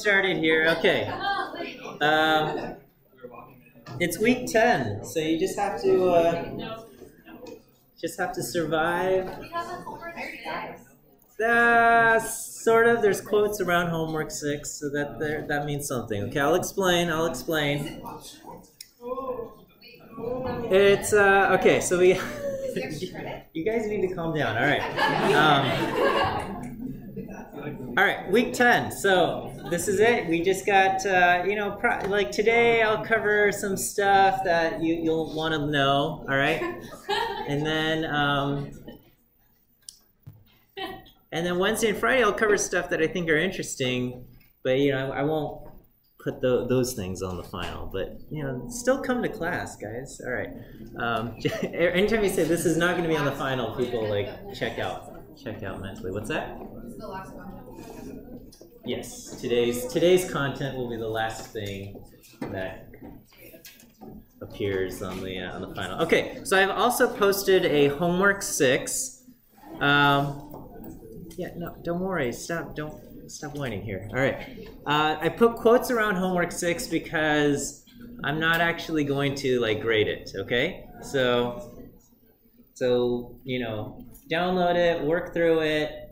started here. Okay. It's week 10, so you just have to survive. Sort of. There's quotes around homework 6, so that means something. Okay, I'll explain. It's okay. So we, you guys need to calm down. All right. All right, week 10. So this is it. We just got, like today I'll cover some stuff that you'll want to know. All right, and then Wednesday and Friday I'll cover stuff that I think are interesting, but I won't put those things on the final. But still come to class, guys. All right. Anytime you say this is not going to be on the final, people check out mentally. What's that? It's the last one. Yes, today's content will be the last thing that appears on the final. Okay, so I've also posted a homework 6. Yeah, no, don't worry. Stop whining here. All right, I put quotes around homework 6 because I'm not actually going to grade it. Okay, so download it, work through it,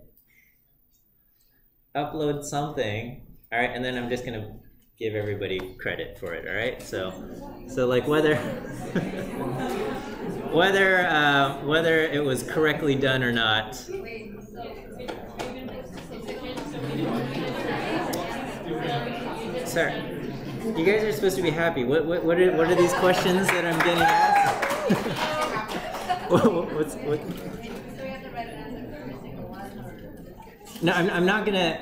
upload something, all right, and then I'm just gonna give everybody credit for it, all right? So whether it was correctly done or not. Sorry, you guys are supposed to be happy. What are these questions that I'm getting asked? what? No, I'm not gonna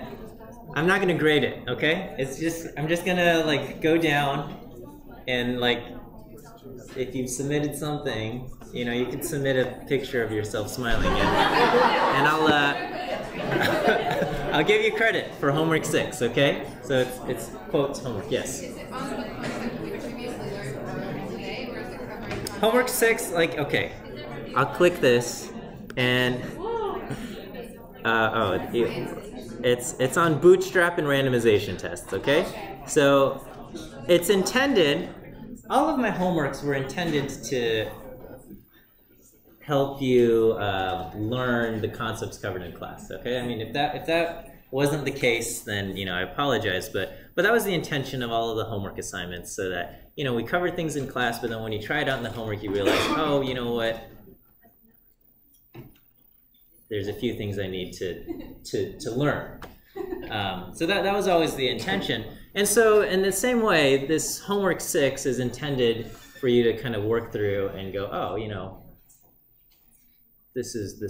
grade it. Okay, I'm just gonna go down and if you've submitted something, you can submit a picture of yourself smiling, and I'll give you credit for homework 6. Okay, so it's quotes homework. Yes. Homework 6, okay, I'll click this and. It's on Bootstrap and randomization tests, okay? So it's intended, all of my homeworks were intended to help you learn the concepts covered in class, okay? I mean, if that wasn't the case, then, I apologize, but that was the intention of all of the homework assignments, so that, we covered things in class, but then when you try it out in the homework, you realize, oh, you know what? There's a few things I need to learn. So that was always the intention. And so in the same way, this homework 6 is intended for you to kind of work through and go, oh, this is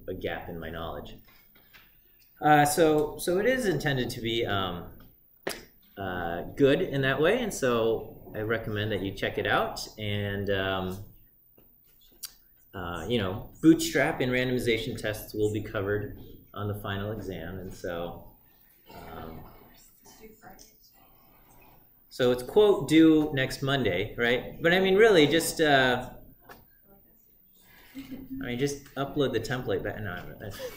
a gap in my knowledge. So it is intended to be good in that way, and so I recommend that you check it out. And Bootstrap and randomization tests will be covered on the final exam, and so it's quote due next Monday, right? But I mean, really, just just upload the template. But no,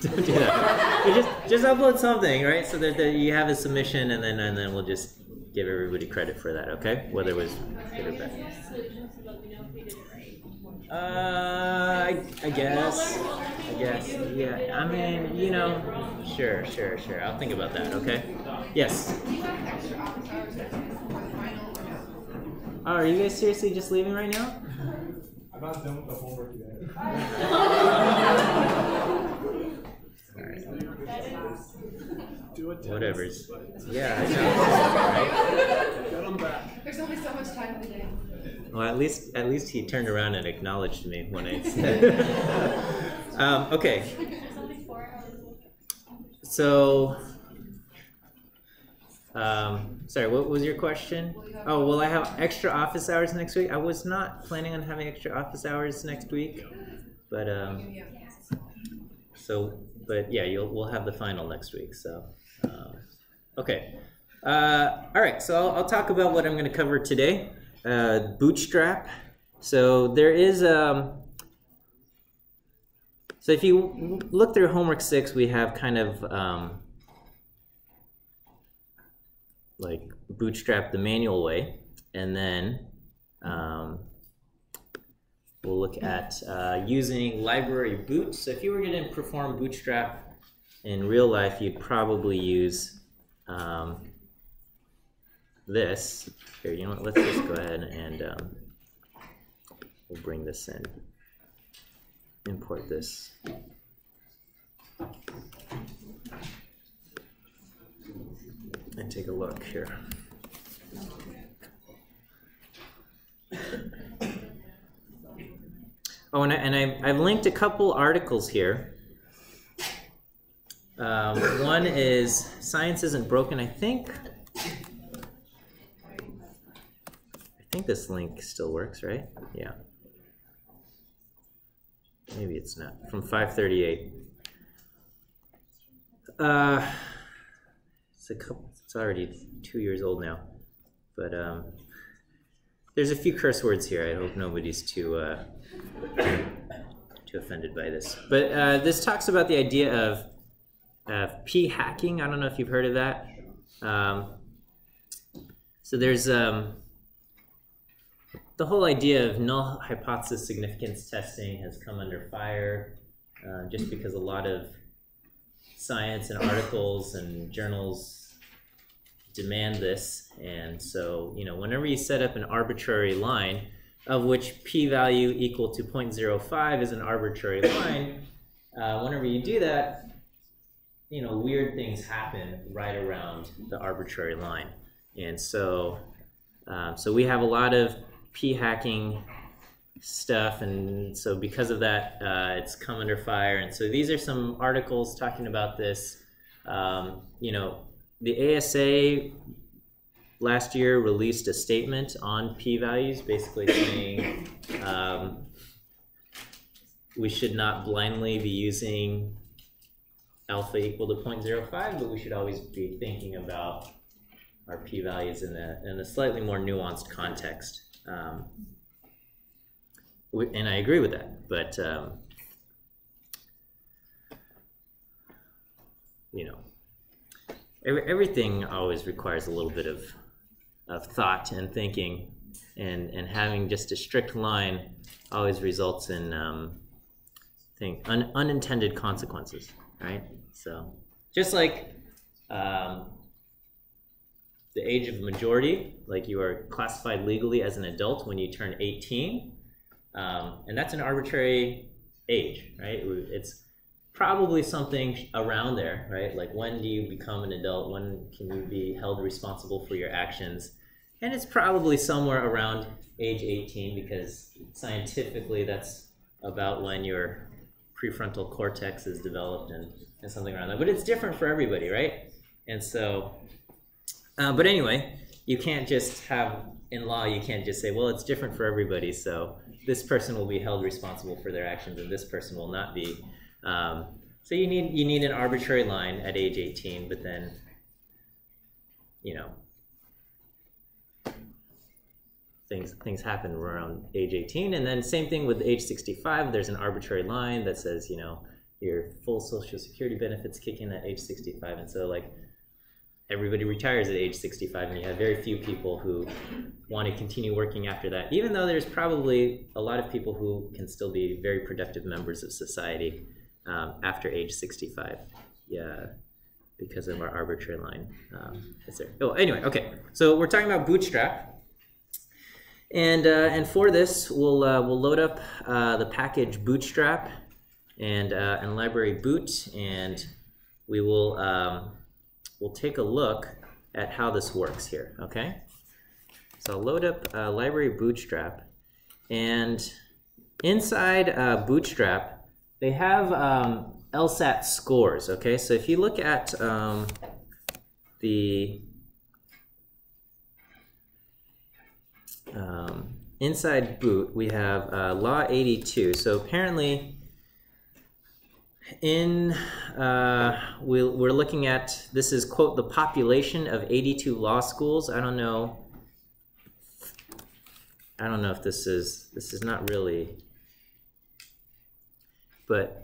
don't do that. Just upload something, right? So that you have a submission, and then we'll just give everybody credit for that, okay? Whether it was good or bad. I guess, yeah. I mean, sure. I'll think about that, okay? Yes? Oh, are you guys seriously just leaving right now? I'm not done with the homework yet. Do it. Whatever's. Yeah, I know. Right? Get them back. There's only so much time in the day. Well, at least he turned around and acknowledged me when I said. Okay. So, sorry, what was your question? Oh, will I have extra office hours next week? I was not planning on having extra office hours next week, but but yeah, we'll have the final next week. So, okay. All right. So I'll talk about what I'm going to cover today. Bootstrap. So there is so if you look through homework 6, we have kind of like Bootstrap the manual way, and then we'll look at using library boot. So if you were going to perform Bootstrap in real life, you'd probably use this. Here, you know what? Let's just go ahead and we'll bring this in. Import this. And take a look here. Oh, and I've linked a couple articles here. One is Science Isn't Broken, I think this link still works, right? Yeah. Maybe it's not. From 538. It's already 2 years old now, but there's a few curse words here. I hope nobody's too offended by this. But this talks about the idea of p hacking. I don't know if you've heard of that. So there's the whole idea of null hypothesis significance testing has come under fire just because a lot of science and articles and journals demand this. And so, you know, whenever you set up an arbitrary line of which p-value equal to 0.05 is an arbitrary line, whenever you do that, you know, weird things happen right around the arbitrary line. And so, so we have a lot of p-hacking stuff, and so because of that, it's come under fire. And so these are some articles talking about this. You know, the ASA last year released a statement on p-values, basically saying we should not blindly be using alpha equal to 0.05, but we should always be thinking about our p-values in a slightly more nuanced context. And I agree with that, but you know, everything always requires a little bit of thought and thinking, and having just a strict line always results in unintended consequences, right? So just like the age of majority, like you are classified legally as an adult when you turn 18, and that's an arbitrary age, right? It's probably something around there, right? Like, when do you become an adult? When can you be held responsible for your actions? And it's probably somewhere around age 18, because scientifically that's about when your prefrontal cortex is developed, and something around that. But it's different for everybody, right? And so, but anyway, you can't just have, in law, you can't just say, well, it's different for everybody, so this person will be held responsible for their actions and this person will not be. So you need an arbitrary line at age 18, but then, you know, things happen around age 18, and then same thing with age 65. There's an arbitrary line that says, you know, your full Social Security benefits kick in at age 65, and so like everybody retires at age 65, and you have very few people who want to continue working after that, even though there's probably a lot of people who can still be very productive members of society after age 65. Yeah, because of our arbitrary line. Oh, anyway, okay. So we're talking about Bootstrap. And for this, we'll load up the package Bootstrap and library boot, and we will we'll take a look at how this works here. Okay, so I'll load up library Bootstrap, and inside Bootstrap they have LSAT scores. Okay, so if you look at the inside boot, we have law 82. So apparently in we're looking at, this is quote, the population of 82 law schools. I don't know if this is not really, but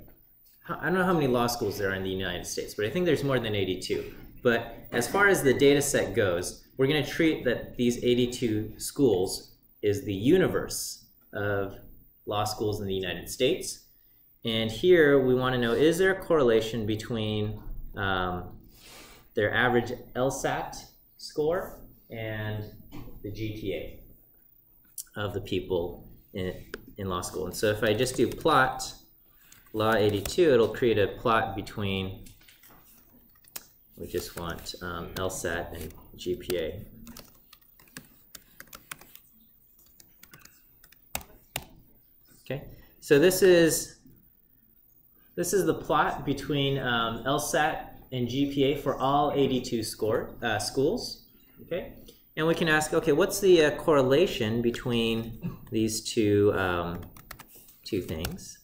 I don't know how many law schools there are in the United States, but I think there's more than 82. But as far as the data set goes, we're going to treat that these 82 schools is the universe of law schools in the United States. And here we want to know, is there a correlation between their average LSAT score and the GPA of the people in law school? And so if I just do plot law 82, it'll create a plot between, we just want LSAT and GPA. Okay, so this is the plot between LSAT and GPA for all 82 schools. Okay, and we can ask, okay, what's the correlation between these two things?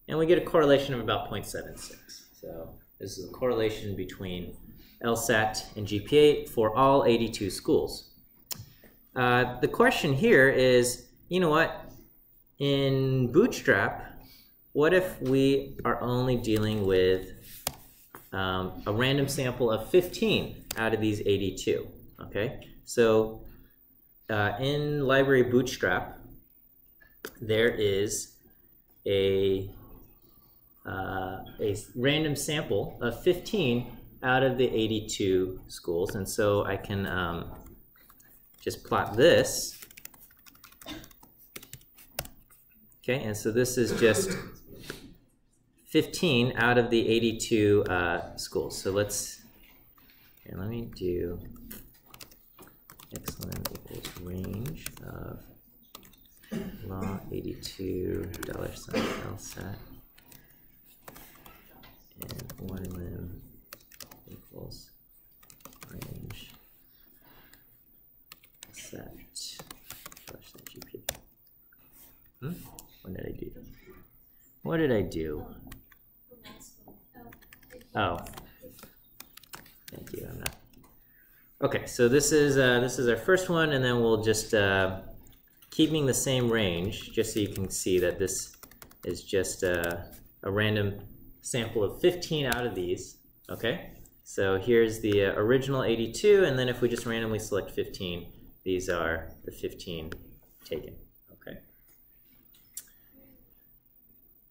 And we get a correlation of about 0.76. So this is the correlation between LSAT and GPA for all 82 schools. The question here is, you know what? In Bootstrap, what if we are only dealing with a random sample of 15 out of these 82? Okay, so in library Bootstrap, there is a random sample of 15 out of the 82 schools, and so I can just plot this. Okay, and so this is just 15 out of the 82 schools. So let me do excellent equals range of law 82 $sign LSAT and one limb equals range set GPA. What did I do? What did I do? Oh, thank you. I'm not. Okay, so this is our first one, and then we'll just keeping the same range, just so you can see that this is just a random sample of 15 out of these. Okay, so here's the original 82, and then if we just randomly select 15, these are the 15 taken. Okay,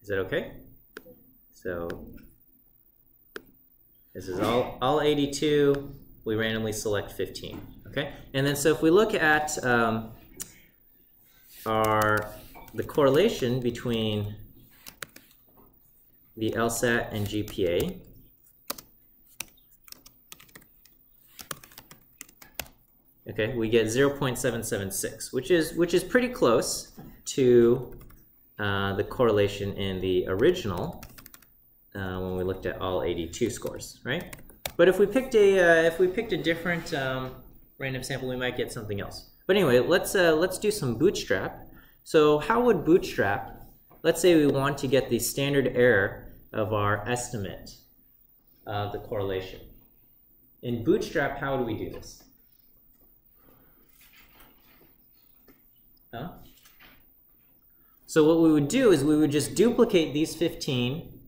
is that okay? So this is all 82. We randomly select 15. Okay, and then so if we look at the correlation between the LSAT and GPA, okay, we get 0.776, which is pretty close to the correlation in the original when we looked at all 82 scores, right? But if we picked a different random sample, we might get something else. But anyway, let's do some Bootstrap. So how would Bootstrap? Let's say we want to get the standard error of our estimate of the correlation. In Bootstrap, how do we do this? Huh? So what we would do is we would just duplicate these 15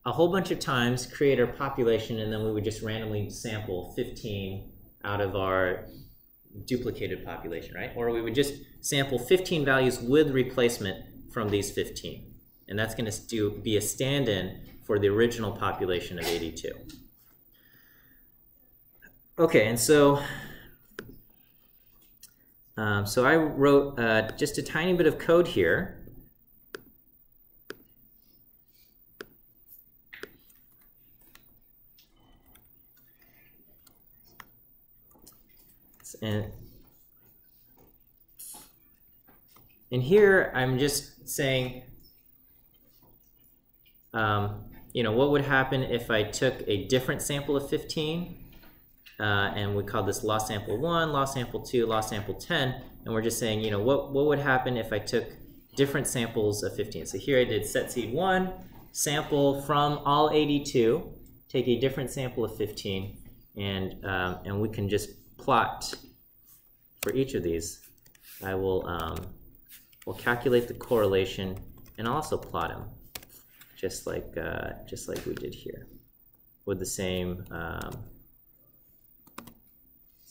a whole bunch of times, create our population, and then we would just randomly sample 15 out of our duplicated population, right? Or we would just sample 15 values with replacement from these 15. And that's going to be a stand-in for the original population of 82. Okay, and so I wrote just a tiny bit of code here. And here I'm just saying, you know, what would happen if I took a different sample of 15, and we call this law sample 1, law sample 2, law sample 10, and we're just saying, you know, what would happen if I took different samples of 15. So here I did set seed 1, sample from all 82, take a different sample of 15, and we can just plot for each of these. I will we'll calculate the correlation and also plot them, just like we did here, with the same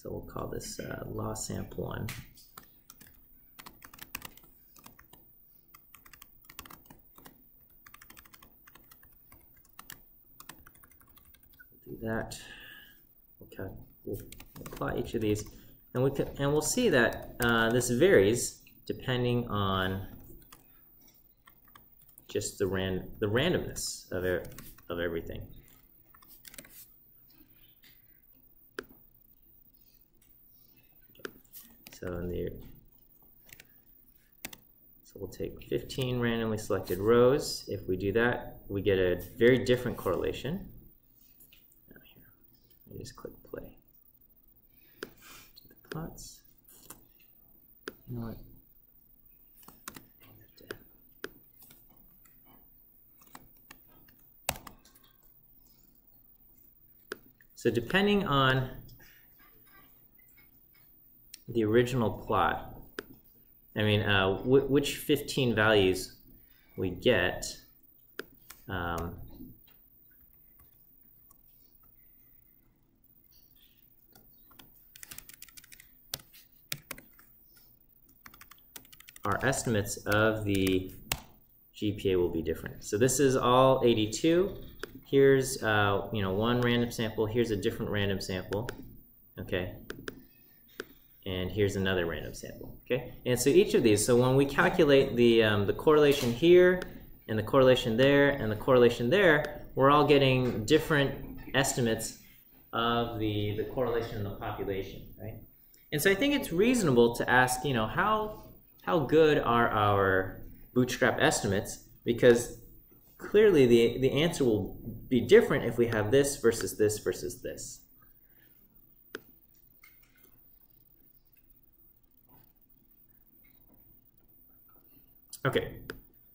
So we'll call this law sample 1. Do that. Okay, we'll apply each of these, and we'll see that this varies depending on just the randomness of everything. So we'll take 15 randomly selected rows. If we do that, we get a very different correlation. Now here, I just click play. Do the plots. You know what? So depending on the original plot, I mean, which 15 values we get, our estimates of the GPA will be different. So this is all 82. Here's one random sample. Here's a different random sample. Okay. And here's another random sample, okay? And so each of these, so when we calculate the correlation here, and the correlation there, and the correlation there, we're all getting different estimates of the correlation in the population, right? And so I think it's reasonable to ask, how good are our bootstrap estimates? Because clearly the answer will be different if we have this versus this versus this. Okay,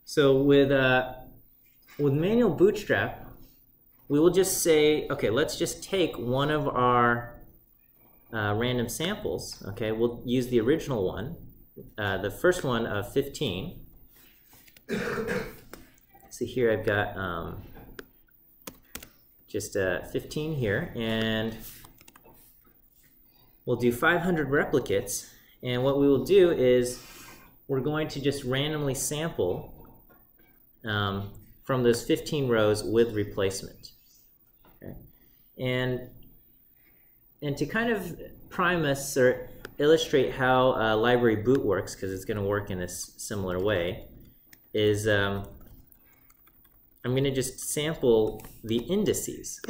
so with manual bootstrap, we will just say, okay, let's just take one of our random samples. Okay, we'll use the original one, the first one of 15. So here I've got just 15 here, and we'll do 500 replicates. And what we will do is we're going to just randomly sample from those 15 rows with replacement. Okay? And to kind of prime us or illustrate how library boot works, because it's going to work in a similar way, is I'm going to just sample the indices.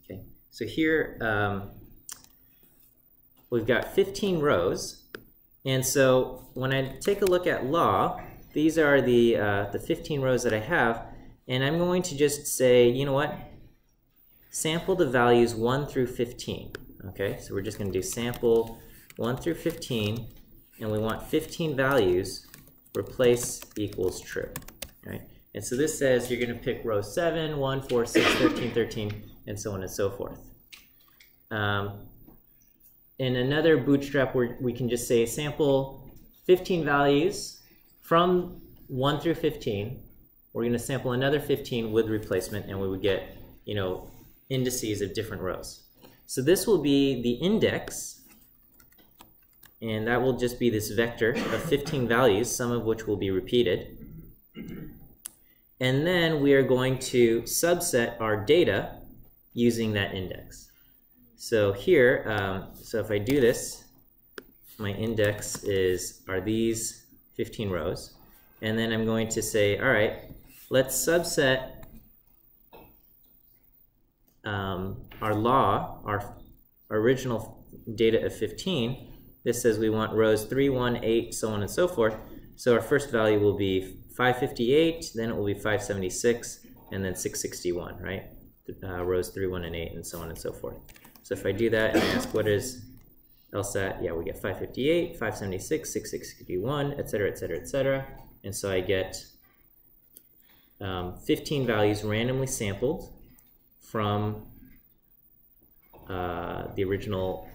Okay, so here we've got 15 rows, and so when I take a look at law, these are the 15 rows that I have, and I'm going to just say, you know what, sample the values 1 through 15. Okay, so we're just going to do sample 1 through 15, and we want 15 values, replace equals true. Right? And so this says you're going to pick row 7, 1, 4, 6, 13, 13, and so on and so forth. In another bootstrap, we can just say sample 15 values from 1 through 15. We're going to sample another 15 with replacement, and we would get, indices of different rows. So this will be the index, and that will just be this vector of 15 values, some of which will be repeated. And then we are going to subset our data using that index. So here, so if I do this, my index are these 15 rows. And then I'm going to say, all right, let's subset our original data of 15. This says we want rows 3, 1, 8, so on and so forth. So our first value will be 558, then it will be 576, and then 661, right? Rows 3, 1, and 8, and so on and so forth. So if I do that and ask what is LSAT, yeah, we get 558, 576, 661, et cetera, et cetera, et cetera. And so I get 15 values randomly sampled from the original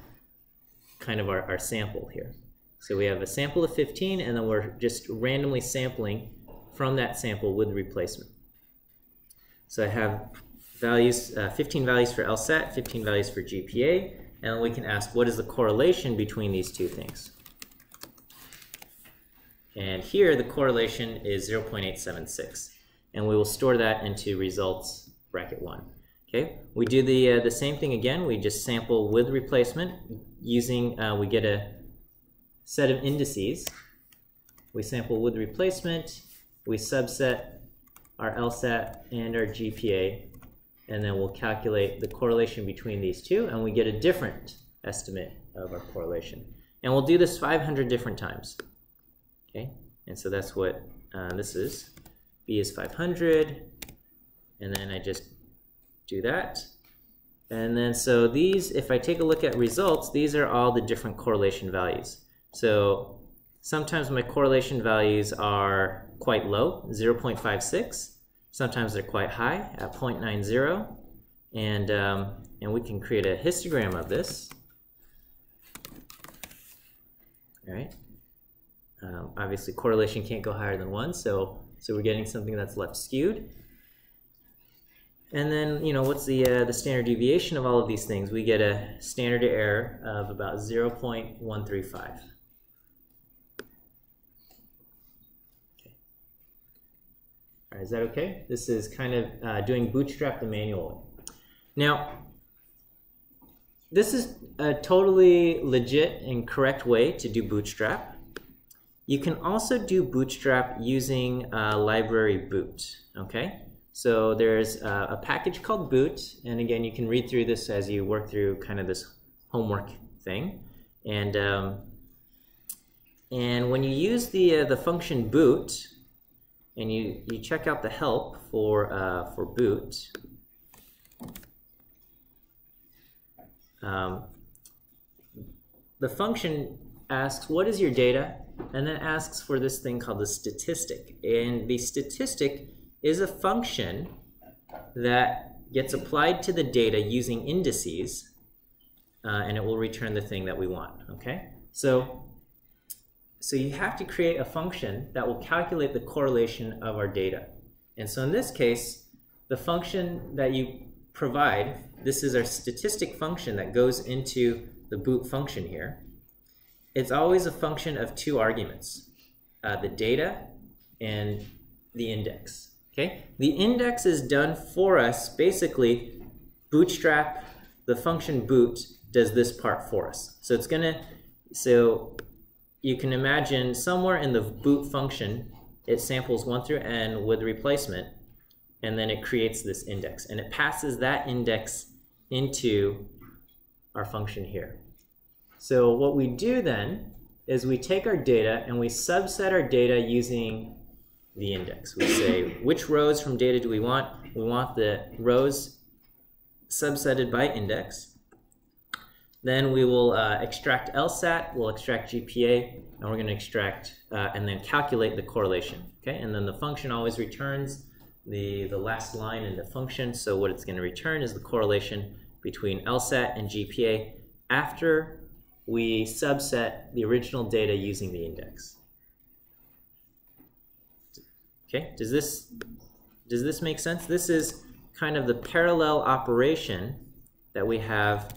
kind of our sample here. So we have a sample of 15, and then we're just randomly sampling from that sample with replacement. So I have values, 15 values for LSAT, 15 values for GPA, and we can ask what is the correlation between these two things. And here the correlation is 0.876, and we will store that into results bracket 1. Okay, we do the same thing again. We just sample with replacement using, we get a set of indices. We sample with replacement, we subset our LSAT and our GPA, and then we'll calculate the correlation between these two, and we get a different estimate of our correlation. And we'll do this 500 different times. Okay, and so that's what this is. B is 500, and then I just do that. And then so these, if I take a look at results, these are all the different correlation values. So sometimes my correlation values are quite low, 0.56. Sometimes they're quite high at 0.90. And we can create a histogram of this. All right. Obviously correlation can't go higher than 1, so we're getting something that's left skewed. And then, you know, what's the standard deviation of all of these things? We get a standard error of about 0.135. Okay. All right, is that okay? This is kind of doing Bootstrap the manual way. Now, this is a totally legit and correct way to do Bootstrap. You can also do Bootstrap using library boot, okay? So there's a package called boot, and again, you can read through this as you work through kind of this homework thing. And when you use the function boot, and you check out the help for boot, the function asks, what is your data? And then asks for this thing called the statistic. And the statistic is a function that gets applied to the data using indices, and it will return the thing that we want, okay? So you have to create a function that will calculate the correlation of our data. And so in this case, the function that you provide, this is our statistic function that goes into the boot function here. It's always a function of two arguments, the data and the index. Okay? The index is done for us. Basically, Bootstrap, the function boot, does this part for us. So it's gonna, so you can imagine somewhere in the boot function, it samples 1 through n with replacement, and then it creates this index, and it passes that index into our function here. So what we do then is we take our data and we subset our data using the index. We say, which rows from data do we want? We want the rows subsetted by index. Then we will extract LSAT, we'll extract GPA, and we're going to extract and then calculate the correlation. Okay, and then the function always returns the last line in the function. So what it's going to return is the correlation between LSAT and GPA after we subset the original data using the index. Okay, does this make sense? This is kind of the parallel operation that we have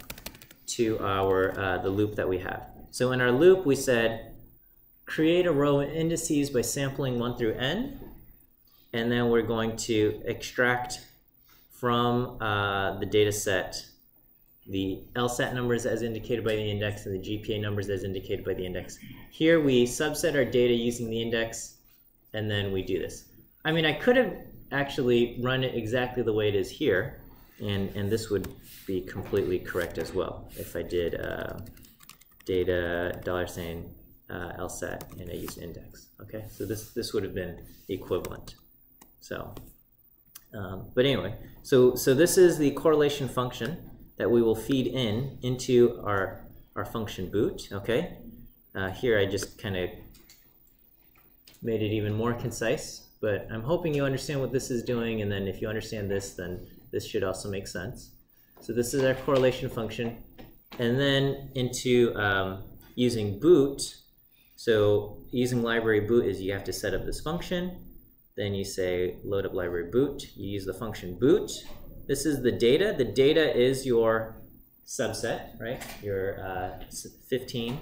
to our the loop that we have. So in our loop, we said create a row of indices by sampling 1 through n, and then we're going to extract from the data set the LSAT numbers as indicated by the index and the GPA numbers as indicated by the index. Here we subset our data using the index, and then we do this. I mean, I could have actually run it exactly the way it is here, and this would be completely correct as well if I did data $, LSAT, and I used index. Okay, so this would have been equivalent. So, but anyway, so this is the correlation function that we will feed into our function boot. Okay, here I just kind of made it even more concise, but I'm hoping you understand what this is doing, and then if you understand this, then this should also make sense. So this is our correlation function, and then into using boot. So using library boot is you have to set up this function, then you say load up library boot, you use the function boot, this is the data. The data is your subset, right? Your 15,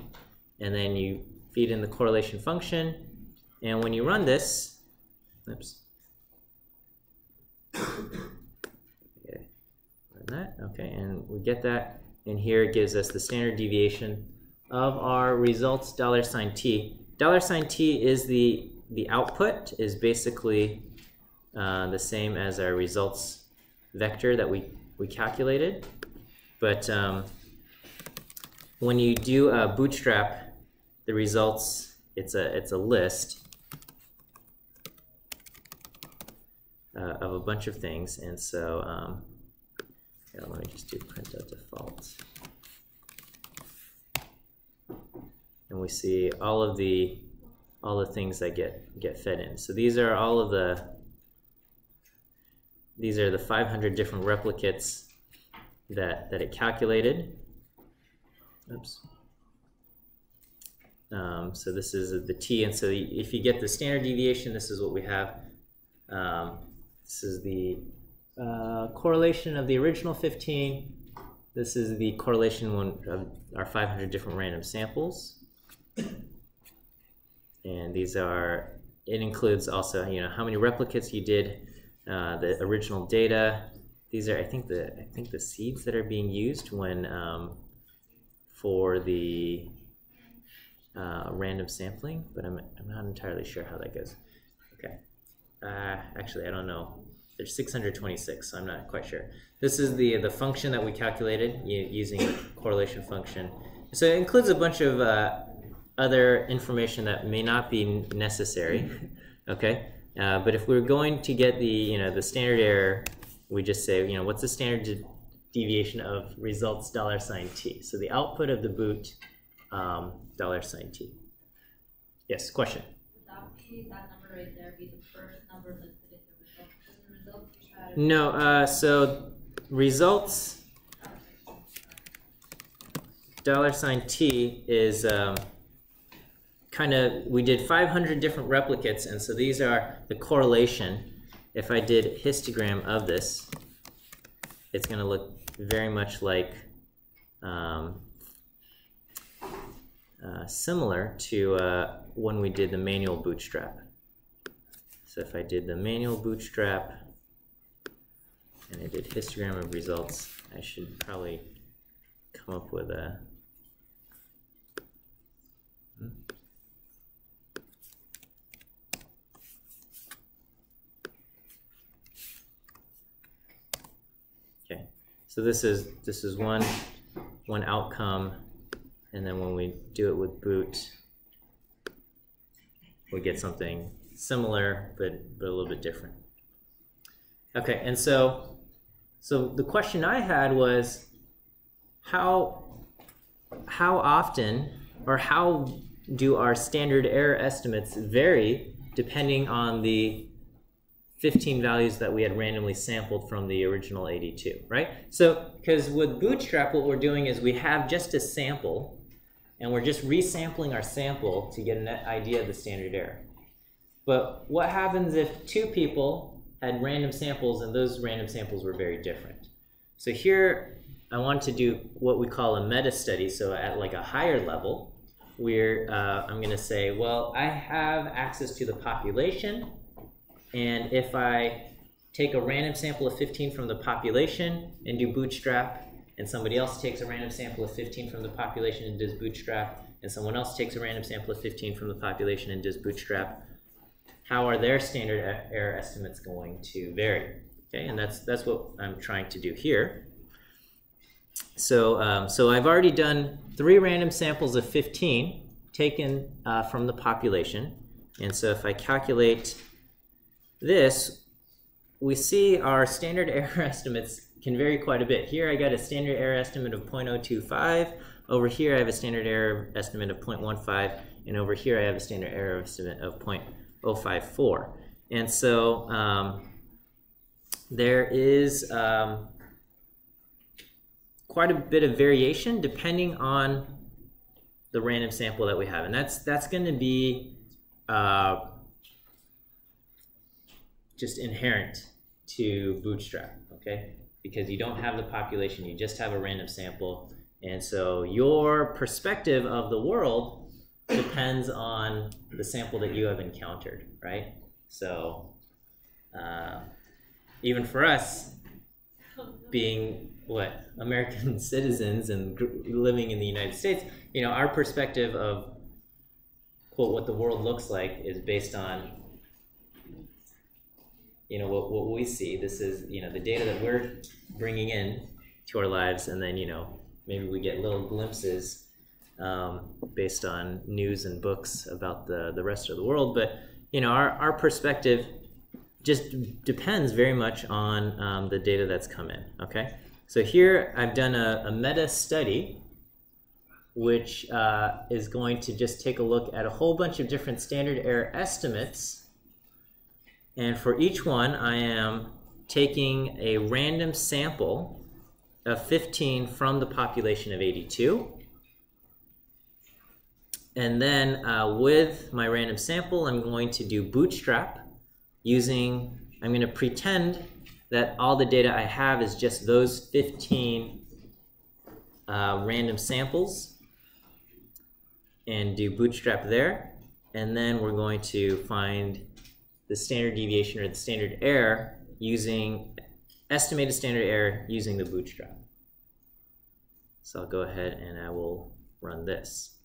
and then you feed in the correlation function, and when you run this, oops. Okay, run that. Okay, and we get that, and here it gives us the standard deviation of our results $t. $t is the output, is basically the same as our results vector that we calculated. But when you do Bootstrap, the results, it's a list of a bunch of things, and so let me just do print.default. And we see all the things that get fed in. So these are all of the 500 different replicates that it calculated. Oops. So this is the t, and so if you get the standard deviation, this is what we have. This is the correlation of the original 15. This is the correlation of our 500 different random samples. And these are, it includes also, how many replicates you did, the original data. These are, I think the seeds that are being used when for the random sampling, but I'm not entirely sure how that goes. Okay, actually I don't know. There's 626, so I'm not quite sure. This is the function that we calculated using the correlation function. So it includes a bunch of other information that may not be necessary. Okay, but if we're going to get the standard error, we just say what's the standard deviation of results $t. So the output of the boot $t. Yes, question. Would that number right there be the first number that's in the result? No, so results $t is we did 500 different replicates, and so these are the correlation. If I did histogram of this, it's going to look very much like similar to when we did the manual Bootstrap. So if I did the manual Bootstrap and I did histogram of results, I should probably come up with a okay. So this is one outcome, and then when we do it with boot, we get something similar but a little bit different. Okay, and so the question I had was how often or how do our standard error estimates vary depending on the 15 values that we had randomly sampled from the original 82, right? So, because with Bootstrap, what we're doing is we have just a sample, and we're just resampling our sample to get an idea of the standard error. But what happens if two people had random samples and those random samples were very different? So here, I want to do what we call a meta study. So at like a higher level, where I'm going to say, well, I have access to the population, and if I take a random sample of 15 from the population and do Bootstrap, and somebody else takes a random sample of 15 from the population and does Bootstrap, and someone else takes a random sample of 15 from the population and does Bootstrap, how are their standard error estimates going to vary? Okay, and that's what I'm trying to do here. So, so I've already done 3 random samples of 15 taken from the population, and so if I calculate this, we see our standard error estimates can vary quite a bit. Here I got a standard error estimate of 0.025. Over here I have a standard error estimate of 0.15, and over here I have a standard error estimate of 0.054. And so there is quite a bit of variation depending on the random sample that we have, and that's going to be just inherent to Bootstrap. Okay, because you don't have the population, you just have a random sample. And so your perspective of the world depends on the sample that you have encountered, right? So even for us, being what, American citizens and living in the United States, you know, our perspective of, quote, what the world looks like is based on, you know, what we see. This is, you know, the data that we're bringing in to our lives, and then, you know, maybe we get little glimpses based on news and books about the rest of the world. But, you know, our perspective just depends very much on the data that's come in, okay? So here I've done a meta study, which is going to just take a look at a whole bunch of different standard error estimates. And for each one, I am taking a random sample of 15 from the population of 82. And then with my random sample, I'm going to do Bootstrap using, I'm going to pretend that all the data I have is just those 15 random samples, and do Bootstrap there. And then we're going to find the standard deviation or the standard error using estimated standard error using the Bootstrap. So I'll go ahead and I will run this.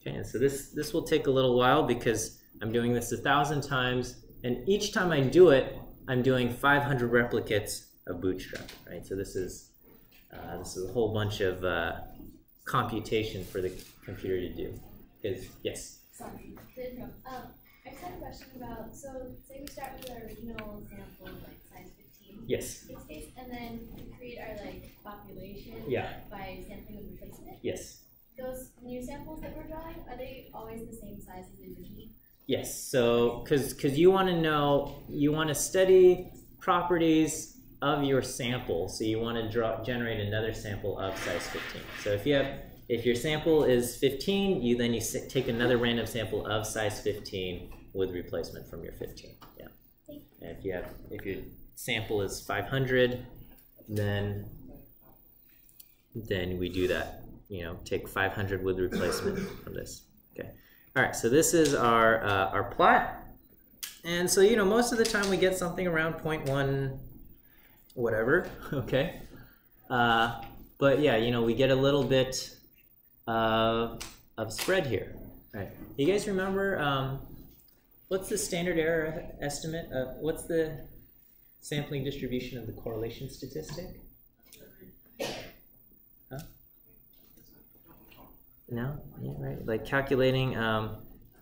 Okay, and so this will take a little while because I'm doing this 1,000 times, and each time I do it, I'm doing 500 replicates of Bootstrap, right? So this is a whole bunch of computation for the computer to do. Yes? Sorry, didn't know. I just had a question about, so say we start with our original sample, like size 15. Yes. Space, and then we create our like population by sampling and replacement. Yes. Those new samples that we're drawing, are they always the same size as the original? Yes. So because you want to know, you want to study properties of your sample, so you want to generate another sample of size 15. So if your sample is 15, you take another random sample of size 15 with replacement from your 15. Yeah. And if your sample is 500, then we do that. You know, take 500 with replacement from this. Okay. All right. So this is our plot, and so you know most of the time we get something around 0.1 whatever. Okay. But yeah, you know we get a little bit of spread here. Right. You guys remember what's the standard error estimate? What's the sampling distribution of the correlation statistic? Huh? No? Yeah, right. Like calculating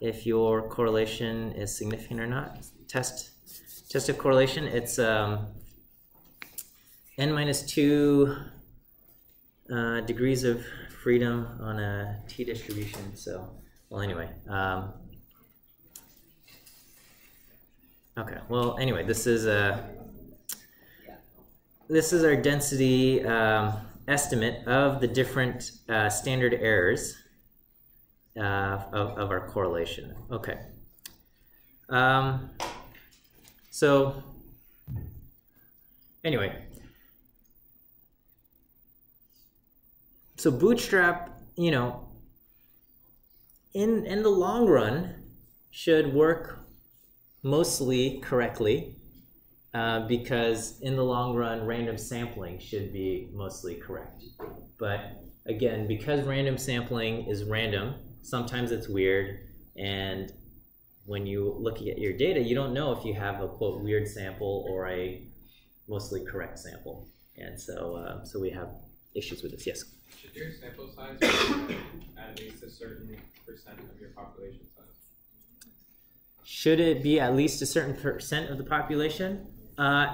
if your correlation is significant or not. Test of correlation. It's n-2 degrees of freedom on a t distribution. So, well, anyway. Okay. Well, anyway, this is our density estimate of the different standard errors of our correlation. Okay. So anyway. So Bootstrap, you know, in the long run should work mostly correctly because in the long run random sampling should be mostly correct. But again, because random sampling is random, sometimes it's weird, and when you look at your data, you don't know if you have a quote weird sample or a mostly correct sample, and so so we have issues with this. Yes. Should your sample size be at least a certain percent of your population size? Should it be at least a certain percent of the population?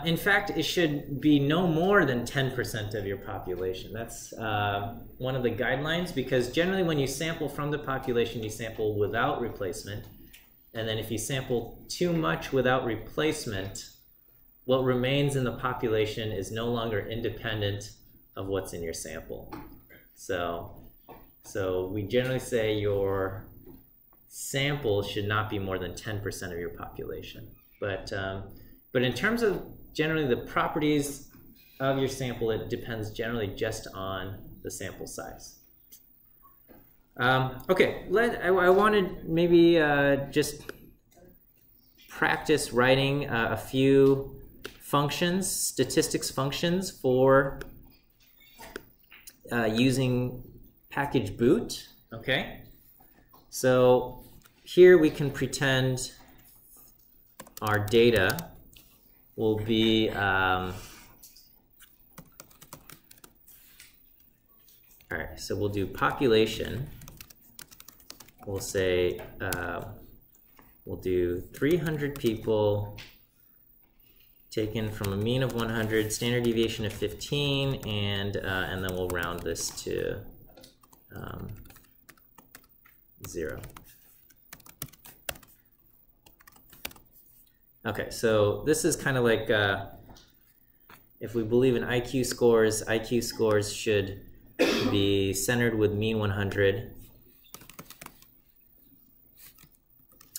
In fact, it should be no more than 10% of your population. That's one of the guidelines, because generally when you sample from the population, you sample without replacement. And then if you sample too much without replacement, what remains in the population is no longer independent of what's in your sample. So we generally say your sample should not be more than 10% of your population. But in terms of generally the properties of your sample, it depends generally just on the sample size. Okay, I wanted maybe just practice writing a few functions, statistics functions for using package boot. Okay, so here we can pretend our data will be all right, so we'll do population. We'll say we'll do 300 people taken from a mean of 100, standard deviation of 15, and then we'll round this to 0. Okay, so this is kind of like if we believe in IQ scores should be centered with mean 100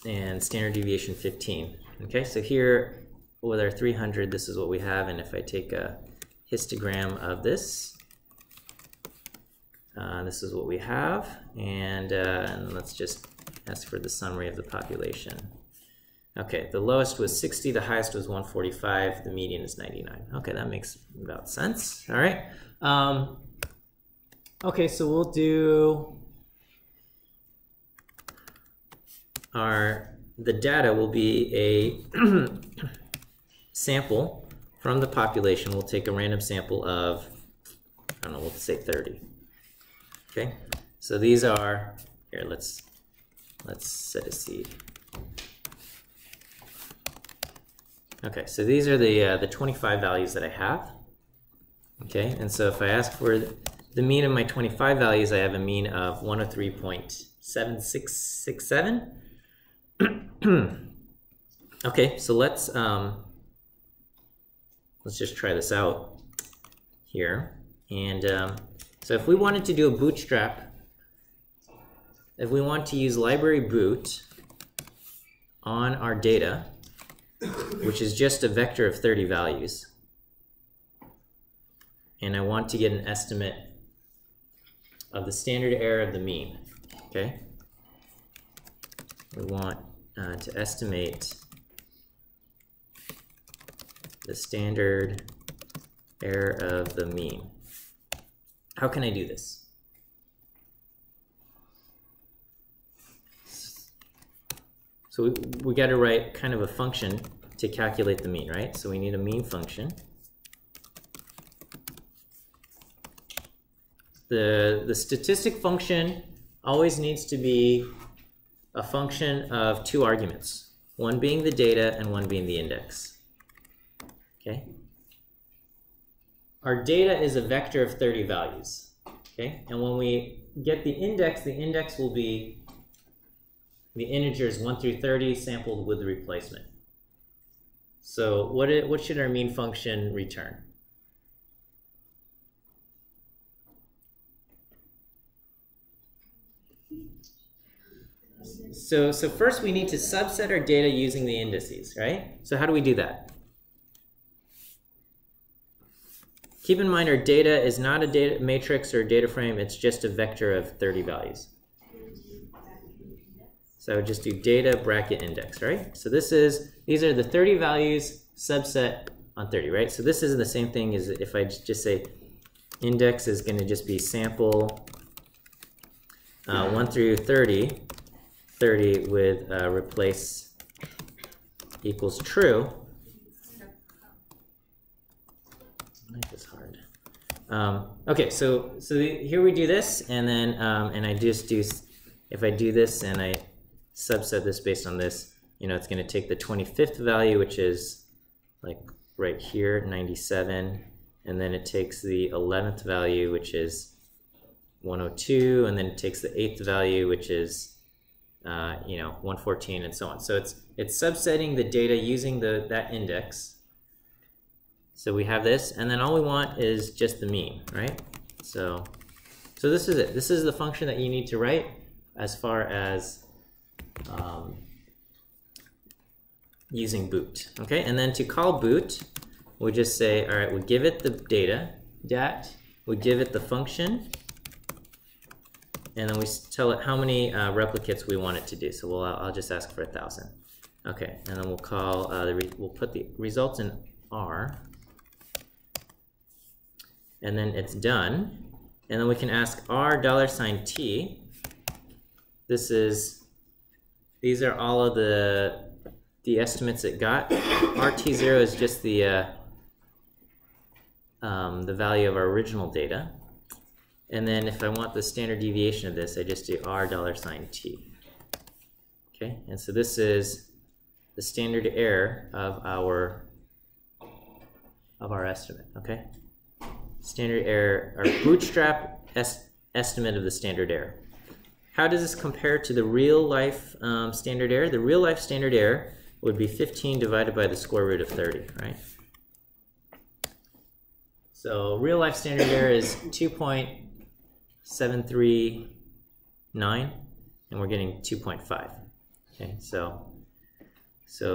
and standard deviation 15. Okay, so here with our 300, this is what we have, and if I take a histogram of this, this is what we have, and let's just ask for the summary of the population. Okay, the lowest was 60, the highest was 145, the median is 99. Okay, that makes about sense. All right. Okay, so we'll do the data will be a sample from the population. We'll take a random sample of, I don't know, we'll say 30. Okay, so these are, here, let's set a seed. Okay, so these are the 25 values that I have. Okay, and so if I ask for the mean of my 25 values, I have a mean of 103.7667. Okay, so let's just try this out here. And so if we wanted to do a bootstrap, if we want to use library boot on our data, which is just a vector of 30 values, and I want to get an estimate of the standard error of the mean, okay? We want to estimate the standard error of the mean. How can I do this? So we got to write kind of a function to calculate the mean, right? So we need a mean function. The statistic function always needs to be a function of two arguments, one being the data and one being the index. Okay? Our data is a vector of 30 values. Okay? And when we get the index will be the integers 1 through 30 sampled with the replacement. So what should our mean function return? So first we need to subset our data using the indices, right? So how do we do that? Keep in mind our data is not a data matrix or a data frame, it's just a vector of 30 values. So I would just do data bracket index, right? So these are the 30 values subset on 30, right? So this is the same thing as if I just say index is going to just be sample 1 through 30 with replace equals true. Life is hard. Okay, so here we do this, and then and I just do, if I do this and I subset this based on this, you know, it's going to take the 25th value, which is like right here, 97, and then it takes the 11th value, which is 102, and then it takes the 8th value, which is 114, and so on. So it's subsetting the data using that index. So we have this, and then all we want is just the mean, right? So this is it. This is the function that you need to write as far as using boot. Okay, and then to call boot, we just say, all right, we give it the data, dat, we give it the function, and then we tell it how many replicates we want it to do. So I'll just ask for 1,000. Okay, and then we'll call we'll put the results in R, and then it's done. And then we can ask R $T. These are all of the estimates it got. RT0 is just the value of our original data. And then if I want the standard deviation of this, I just do R $T. Okay, and so this is the standard error of our estimate. Okay, standard error, our bootstrap estimate of the standard error. How does this compare to the real life standard error? The real life standard error would be 15 divided by the square root of 30, right? So real life standard error is 2.739, and we're getting 2.5. Okay, so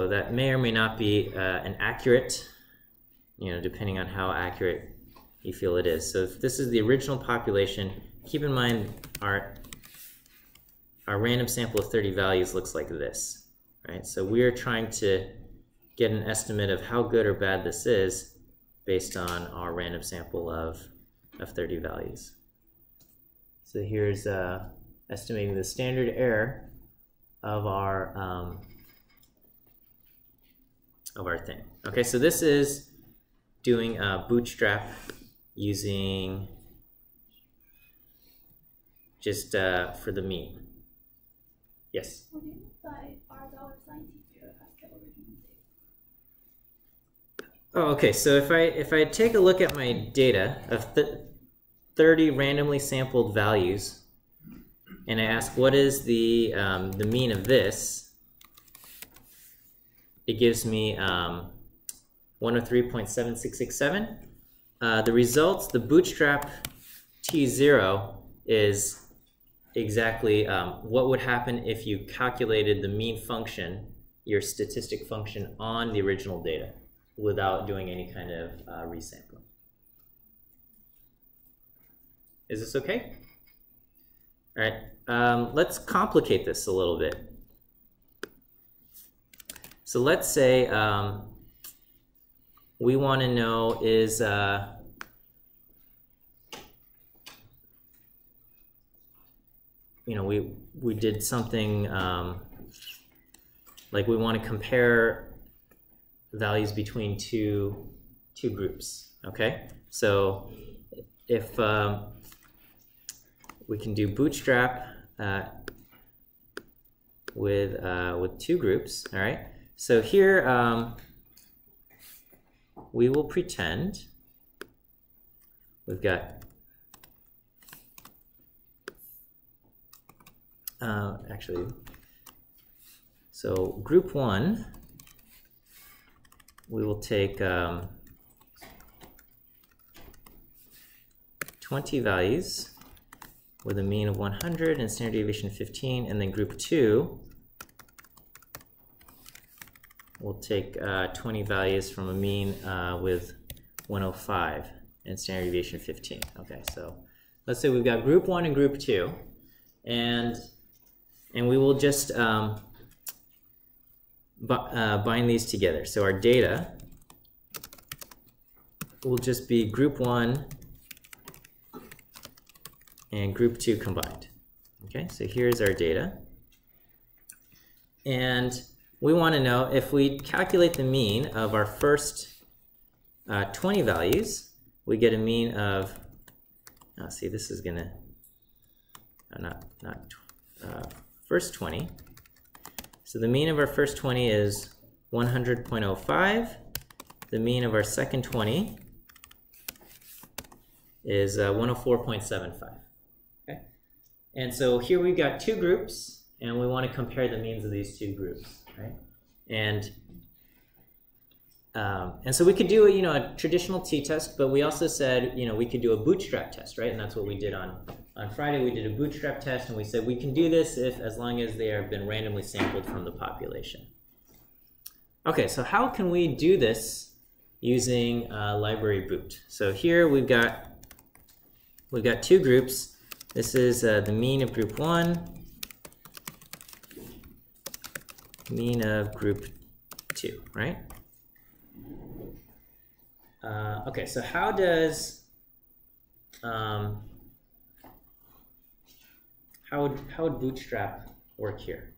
that may or may not be an accurate, depending on how accurate you feel it is. So if this is the original population, keep in mind our random sample of 30 values looks like this, right? So we are trying to get an estimate of how good or bad this is based on our random sample of 30 values. So here's estimating the standard error of our thing. Okay, so this is doing Bootstrap using just for the mean. Yes? What do you mean by R $T0 as the original data? Oh, okay. So if I take a look at my data of 30 randomly sampled values, and I ask what is the mean of this, it gives me 103.7667. The results, the Bootstrap T0 is exactly what would happen if you calculated the mean function, your statistic function, on the original data without doing any kind of resampling. Is this okay? All right, let's complicate this a little bit. So let's say we want to know is we did something like we want to compare values between two groups. Okay, so if we can do Bootstrap with two groups. All right, so here we will pretend we've got actually, so group 1, we will take 20 values with a mean of 100 and standard deviation 15, and then group 2 we'll take 20 values from a mean with 105 and standard deviation 15. Okay, so let's say we've got group 1 and group 2, and we will just bind these together. So our data will just be group 1 and group 2 combined. Okay, so here's our data. And we want to know if we calculate the mean of our first 20 values, we get a mean of, see, this is going to, first 20. So the mean of our first 20 is 100.05. The mean of our second 20 is 104.75. Okay? And so here we've got two groups, and we want to compare the means of these two groups, right? And so we could do a traditional t-test, but we also said we could do a bootstrap test, right? And that's what we did on Friday. We did a bootstrap test, and we said we can do this as long as they have been randomly sampled from the population. Okay, so how can we do this using library boot. So here we've got two groups. This is the mean of group 1, mean of group 2, right? Okay, so how would Bootstrap work here?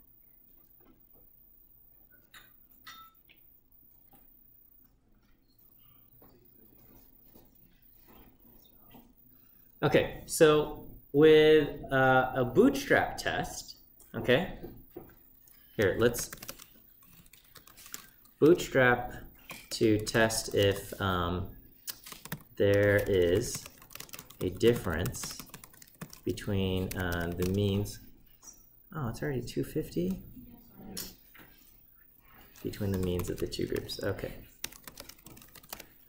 Okay, so with a Bootstrap test, okay, here, let's Bootstrap to test if there is a difference between the means. Oh, it's already 250? Between the means of the two groups, okay.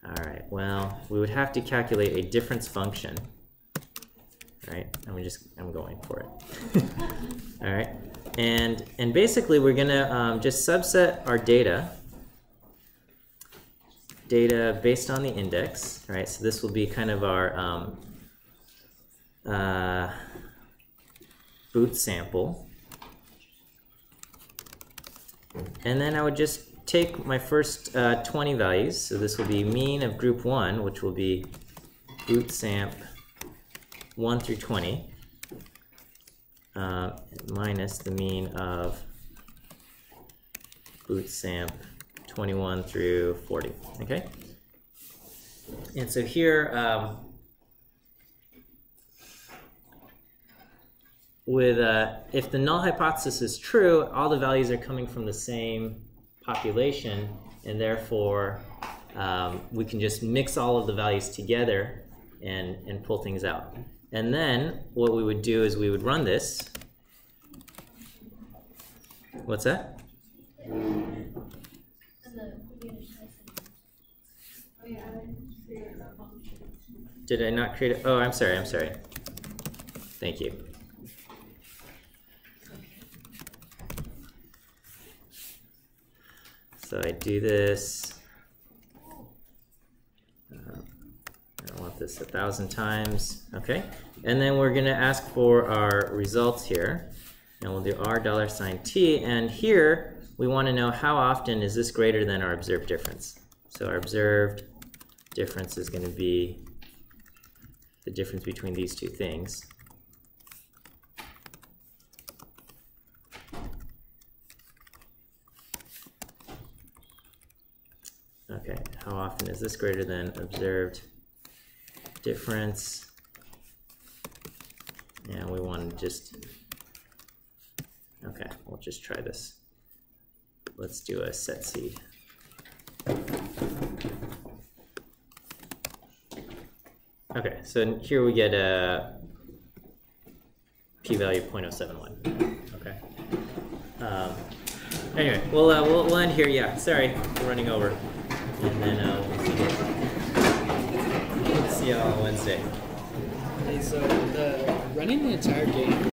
All right, well, we would have to calculate a difference function. Right, I'm going for it. All right, and basically we're gonna just subset our data based on the index, right? So this will be kind of our boot sample, and then I would just take my first 20 values. So this will be mean of group 1, which will be boot samp 1 through 20 minus the mean of bootsamp 21 through 40, okay? And so here, if the null hypothesis is true, all the values are coming from the same population, and therefore we can just mix all of the values together and pull things out. And then what we would do is we would run this. What's that? Did I not create it? Oh, I'm sorry. Thank you. So I do this. I want this 1,000 times, okay? And then we're gonna ask for our results here. And we'll do $t, and here we wanna know how often is this greater than our observed difference. So our observed difference is gonna be the difference between these two things. Okay, how often is this greater than observed difference? And we want to just, okay, we'll just try this. Let's do a set seed. Okay, so here we get a p-value of 0.071. Okay. Anyway, we'll end here. Yeah, sorry, we're running over. And then we'll see you all on Wednesday. Hey, so running the entire game